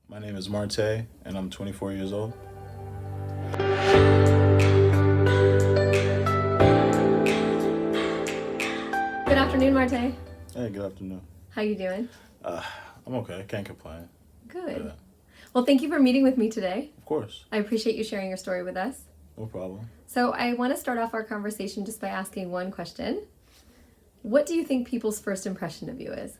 My name is Marte, and I'm 24 years old. Good afternoon, Marte. Hey, good afternoon. How you doing? Uh, I'm okay. Can't complain. Good. Yeah, Well, thank you for meeting with me today. of course. I appreciate you sharing your story with us. No problem. So, I want to start off our conversation just by asking one question. What do you think people's first impression of you is?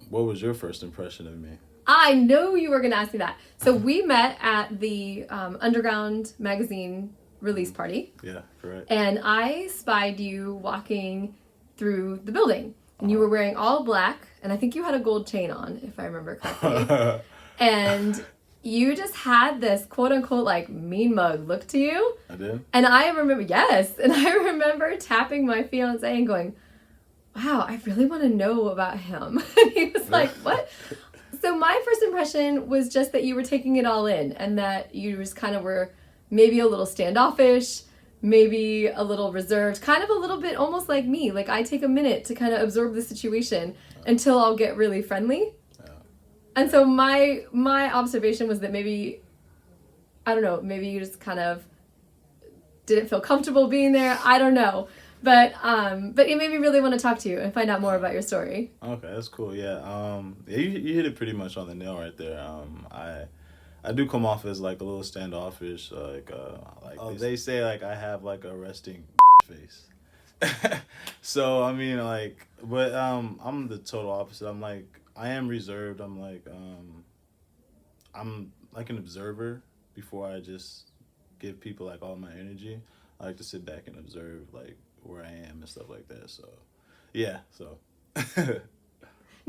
What was your first impression of me? I know you were going to ask me that. So, we met at the Underground magazine release party, Yeah, correct. and I spied you walking through the building. And you were wearing all black, and I think you had a gold chain on, if I remember correctly. And you just had this quote unquote like mean mug look to you. I did? And I remember, yes, and I remember tapping my fiance and going, wow, I really want to know about him. And he was like, what? So my first impression was just that you were taking it all in and that you just kind of were maybe a little standoffish, maybe a little reserved, kind of a little bit almost like me. Like I take a minute to kind of absorb the situation until I'll get really friendly. Yeah. And so my observation was that maybe, I don't know, maybe you just kind of didn't feel comfortable being there. I don't know. But it made me really want to talk to you and find out more about your story. Okay, that's cool. Yeah. Yeah, you hit it pretty much on the nail right there. I do come off as like a little standoffish, they say like I have like a resting face. So I mean but I'm the total opposite. I am reserved. I'm like an observer before I just give people like all my energy. I like to sit back and observe like where I am and stuff like that. So yeah, so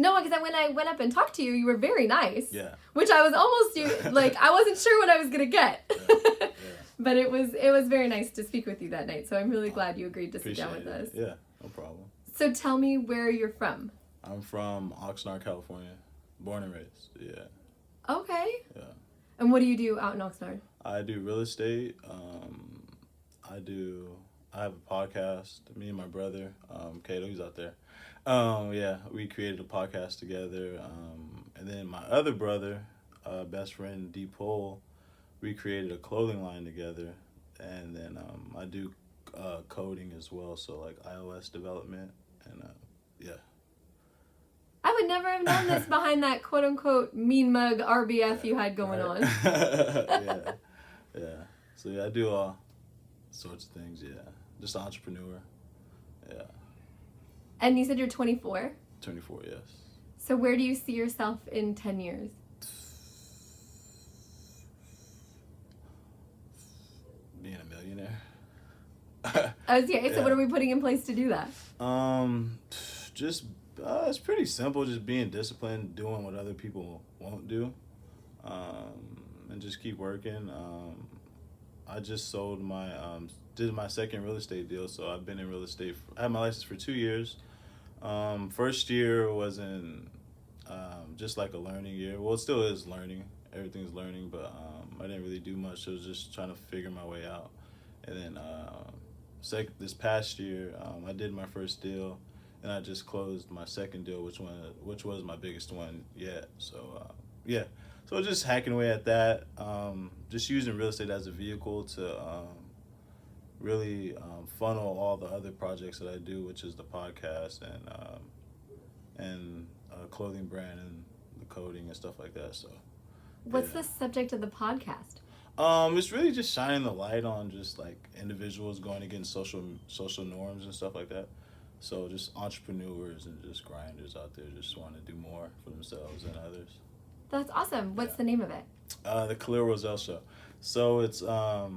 No, because when I went up and talked to you, you were very nice. yeah. Which I was almost like I wasn't sure what I was gonna get. Yeah. But it was very nice to speak with you that night. So I'm really glad you agreed to sit down with us. Yeah, no problem. So tell me where you're from. I'm from Oxnard, California. Born and raised. Yeah. Okay. Yeah. And what do you do out in Oxnard? I do real estate. I have a podcast. Me and my brother, Kato, he's out there. Yeah, we created a podcast together. And then my other brother, best friend D Pole, we created a clothing line together. And then I do coding as well, so like iOS development and yeah. I would never have known this behind that quote unquote mean mug RBF you had going on. Yeah. Yeah. So yeah, I do all sorts of things, yeah. Just an entrepreneur. Yeah. And you said you're 24. 24, yes. So where do you see yourself in 10 years? Being a millionaire. Okay, so Yeah. what are we putting in place to do that? Just it's pretty simple. Just being disciplined, doing what other people won't do, and just keep working. I just sold did my second real estate deal, so I've been in real estate. I had my license for 2 years. First year wasn't just like a learning year. Well, it still is learning. Everything's learning, but I didn't really do much. I was just trying to figure my way out. And then this past year, I did my first deal, and I just closed my second deal, which was my biggest one yet. So yeah, so just hacking away at that, just using real estate as a vehicle to really funnel all the other projects that I do, which is the podcast and clothing brand and the coding and stuff like that. So What's yeah. the subject of the podcast? It's really just shining the light on just like individuals going against social norms and stuff like that. So just entrepreneurs and just grinders out there just want to do more for themselves and others. That's awesome. What's the name of it? The Khalil Roselle Show. So it's I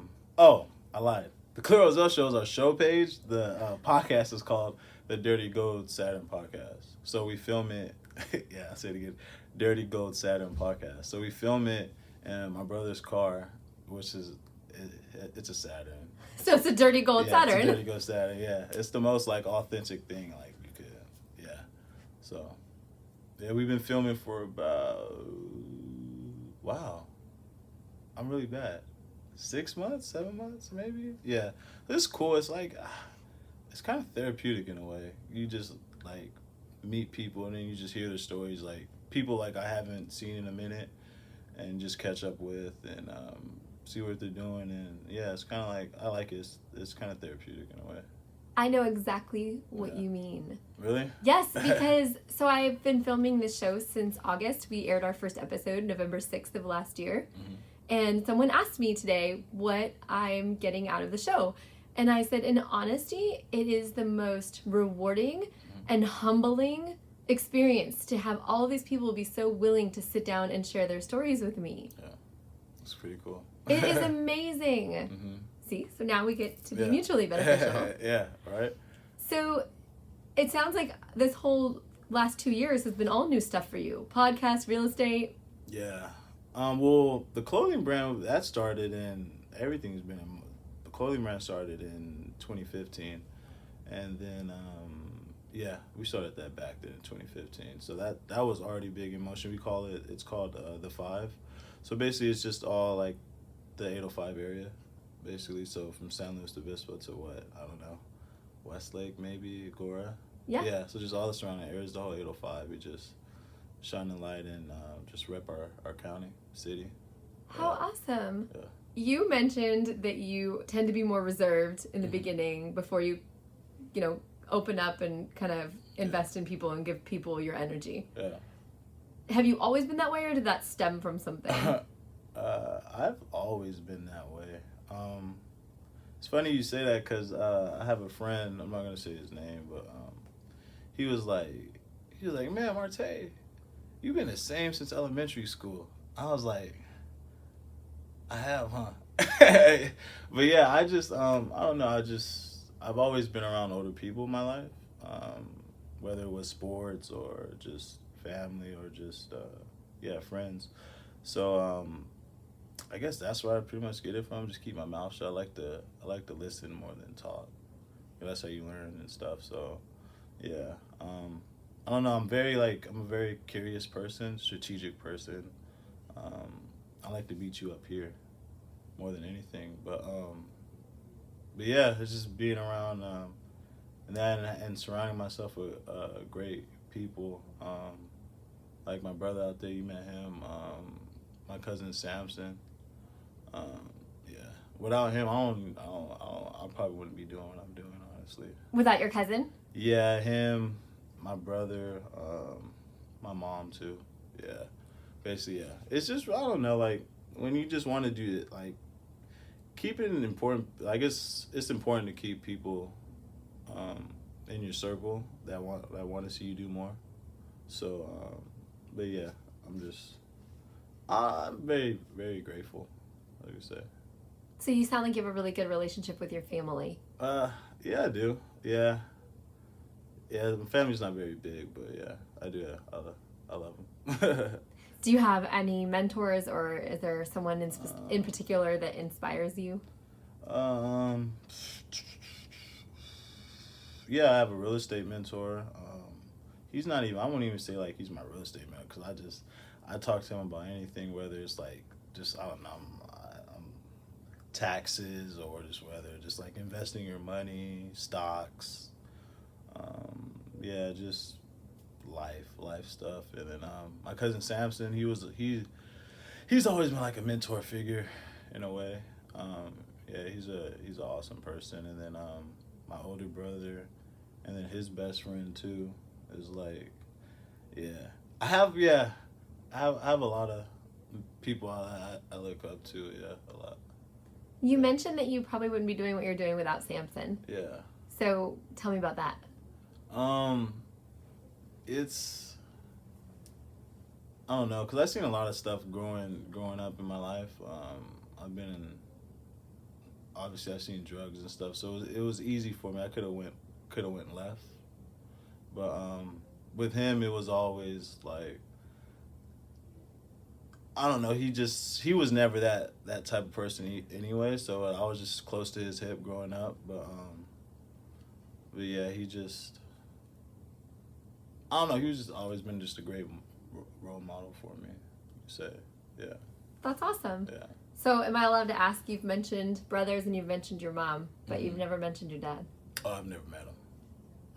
lied. The Khalil Roselle Show is our show page. The podcast is called the Dirty Gold Saturn Podcast. So we film it. Yeah, I say it again. Dirty Gold Saturn Podcast. So we film it in my brother's car, which is it's a Saturn. So it's a dirty gold Saturn. It's a dirty gold Saturn. Yeah, it's the most like authentic thing like you could. Yeah, so yeah, we've been filming for about I'm really bad. 6 months, 7 months, maybe. Yeah, it's cool. It's like it's kind of therapeutic in a way. You just like meet people and then you just hear their stories like people like I haven't seen in a minute, and just catch up with and see what they're doing. And yeah, it's kind of like I like it. It's kind of therapeutic in a way. I know exactly what Yeah. you mean. Really? Yes, because so I've been filming this show since August. We aired our first episode November 6th of last year. Mm-hmm. And someone asked me today what I'm getting out of the show. And I said, in honesty, it is the most rewarding and humbling experience to have all of these people be so willing to sit down and share their stories with me. Yeah, it's pretty cool. It is amazing. Mm-hmm. See, so now we get to be mutually beneficial. Yeah, right? So it sounds like this whole last 2 years has been all new stuff for you. Podcast, real estate. Yeah. Well, the clothing brand, that started the clothing brand started in 2015. And then, yeah, we started that back then in 2015. So that was already big in motion. It's called The Five. So basically it's just all like the 805 area, basically. So from San Luis Obispo to what? I don't know. Westlake, maybe, Agora. Yeah. Yeah, so just all the surrounding areas, the whole 805. We just shine the light and just rep our county, city. How awesome. Yeah. You mentioned that you tend to be more reserved in the beginning before you open up and kind of invest in people and give people your energy. Yeah. Have you always been that way, or did that stem from something? I've always been that way. It's funny you say that because I have a friend, I'm not going to say his name, but he was like, man, Marte, you've been the same since elementary school. I was like, I have, huh? But yeah, I just, I don't know, I've always been around older people in my life, whether it was sports or just family or just, friends. So, I guess that's where I pretty much get it from. Just keep my mouth shut. I like to listen more than talk. That's how you learn and stuff. So, yeah. I don't know. I'm a very curious person, strategic person. I like to beat you up here more than anything. But yeah, it's just being around and surrounding myself with great people. Like my brother out there, you met him. My cousin Samson. Yeah. Without him, I probably wouldn't be doing what I'm doing, honestly. Without your cousin? Yeah, him, my brother, my mom too. Yeah. Basically, yeah. It's just, I don't know, like, when you just want to do it, like, keep it important. I guess it's important to keep people in your circle that want to see you do more. So, but yeah, I'm very, very grateful, like you say. So you sound like you have a really good relationship with your family. Yeah, I do. Yeah. Yeah, my family's not very big, but yeah, I do. Yeah, I love them. Do you have any mentors, or is there someone in particular that inspires you? Yeah, I have a real estate mentor. He's not even, I won't even say like he's my real estate mentor, because I talk to him about anything, whether it's like just, I don't know, taxes, or just like investing your money, stocks, yeah, just life stuff. And then my cousin Samson, he's always been like a mentor figure in a way. Yeah, he's an awesome person. And then my older brother, and then his best friend too, is like, yeah, I have a lot of people I look up to. Yeah, a lot. You mentioned that you probably wouldn't be doing what you're doing without Samson. Yeah. So tell me about that. It's, I don't know, because I've seen a lot of stuff growing up in my life. Obviously I've seen drugs and stuff, so it was easy for me. I could have went left, but with him it was always like, I don't know, he was never that type of person anyway, so I was just close to his hip growing up, but yeah, I don't know, he's just always been just a great role model for me, you say. Yeah. That's awesome. Yeah. So am I allowed to ask, you've mentioned brothers and you've mentioned your mom, but you've never mentioned your dad? Oh, I've never met him.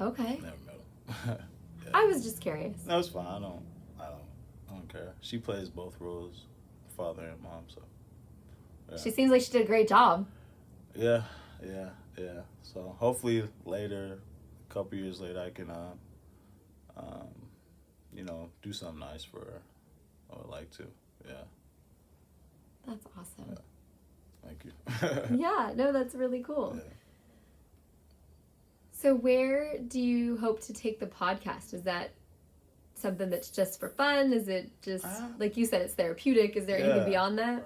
Okay. Never met him. Yeah. I was just curious. No, it's fine. I don't. care. She plays both roles, father and mom. So yeah. She seems like she did a great job. Yeah. So hopefully later, a couple years later, I can, do something nice for her. I would like to. Yeah. That's awesome. Yeah. Thank you. Yeah, no, that's really cool. Yeah. So where do you hope to take the podcast? Is that something that's just for fun? Is it just, like you said, it's therapeutic? Is there anything beyond that?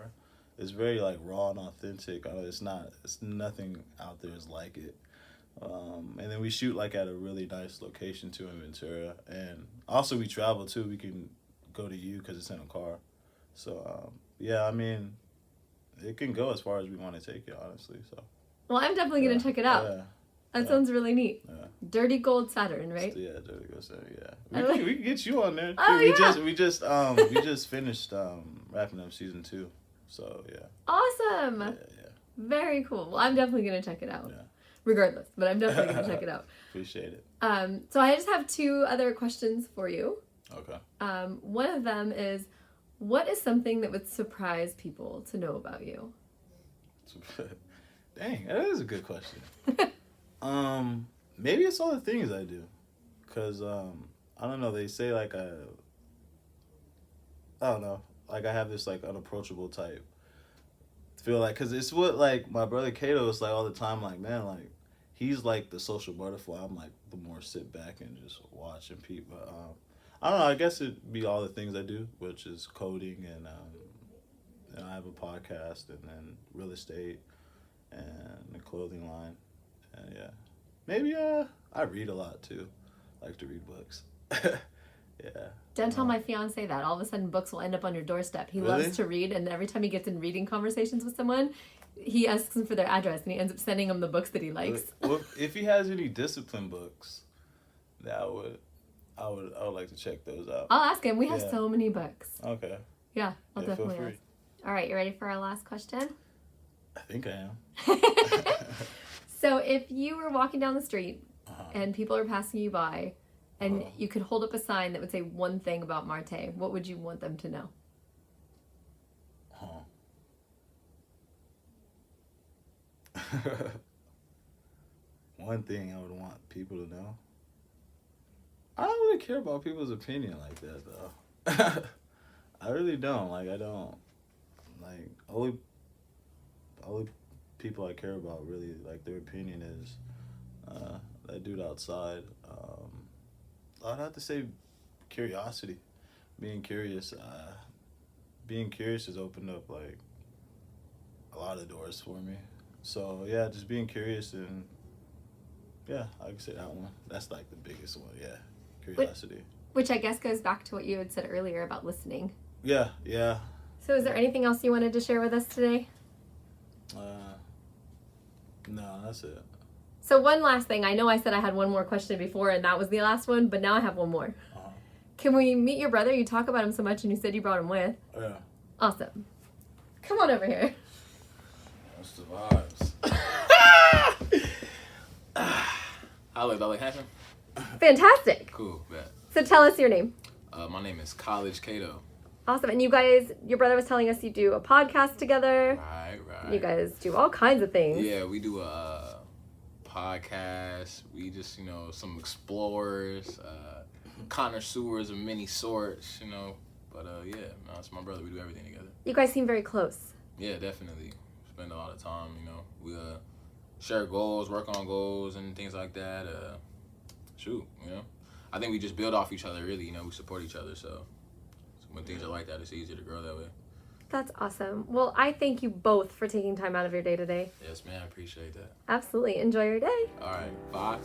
It's very like raw and authentic. It's nothing out there is like it. And then we shoot like at a really nice location too in Ventura. And also we travel too. We can go to you because it's in a car. So, I mean, it can go as far as we want to take it, honestly. So. Well, I'm definitely going to check it out. Yeah. That sounds really neat. Yeah. Dirty Gold Saturn, right? Yeah, Dirty Gold Saturn. Yeah, we can get you on there. Too. Oh, We just finished wrapping up season 2. So yeah. Awesome. Yeah. Very cool. Well, I'm definitely gonna check it out. Yeah. Regardless, but I'm definitely gonna check it out. Appreciate it. So I just have 2 other questions for you. Okay. One of them is, what is something that would surprise people to know about you? Dang, that is a good question. Maybe it's all the things I do, cause I don't know. They say like I don't know. Like I have this like unapproachable type feel like, cause it's what like my brother Kato is like all the time. Like man, like he's like the social butterfly. I'm like the more sit back and just watch and peep. But I don't know. I guess it'd be all the things I do, which is coding and I have a podcast and then real estate and a clothing line, and yeah, maybe I read a lot too. I like to read books. Yeah. Don't tell my fiance that. All of a sudden, books will end up on your doorstep. He Really? loves to read, and every time he gets in reading conversations with someone, he asks them for their address, and he ends up sending them the books that he likes. Well, if he has any discipline books, that I would like to check those out. I'll ask him. We have so many books. Okay. Yeah, I'll Yeah, feel definitely free. ask. All right, you ready for our last question? I think I am. So if you were walking down the street and people are passing you by and you could hold up a sign that would say one thing about Marte, what would you want them to know? One thing I would want people to know. I don't really care about people's opinion like that though. I really don't. Like I don't. Like only people I care about really like their opinion is that dude outside. I'd have to say curiosity. Being curious. Being curious has opened up like a lot of doors for me. So yeah, just being curious and yeah, I can say that one. That's like the biggest one. Yeah, curiosity. Which I guess goes back to what you had said earlier about listening. Yeah. So is there anything else you wanted to share with us today? No, that's it. So one last thing. I know I said I had one more question before and that was the last one, but now I have one more. Can we meet your brother? You talk about him so much and you said you brought him with. Yeah. Awesome. Come on over here. That's the vibes. How look? Do I look handsome? Fantastic. Cool, bet. So tell us your name. My name is College Kato. Awesome. And you guys, your brother was telling us you do a podcast together. Right. You guys do all kinds of things. Yeah, we do a podcast. We just, some explorers, connoisseurs of many sorts, But yeah, no, it's my brother. We do everything together. You guys seem very close. Yeah, definitely. Spend a lot of time, We share goals, work on goals, and things like that. I think we just build off each other, really. We support each other, so when things are like that, it's easier to grow that way. That's awesome. Well, I thank you both for taking time out of your day today. Yes, man, I appreciate that. Absolutely. Enjoy your day. All right, bye.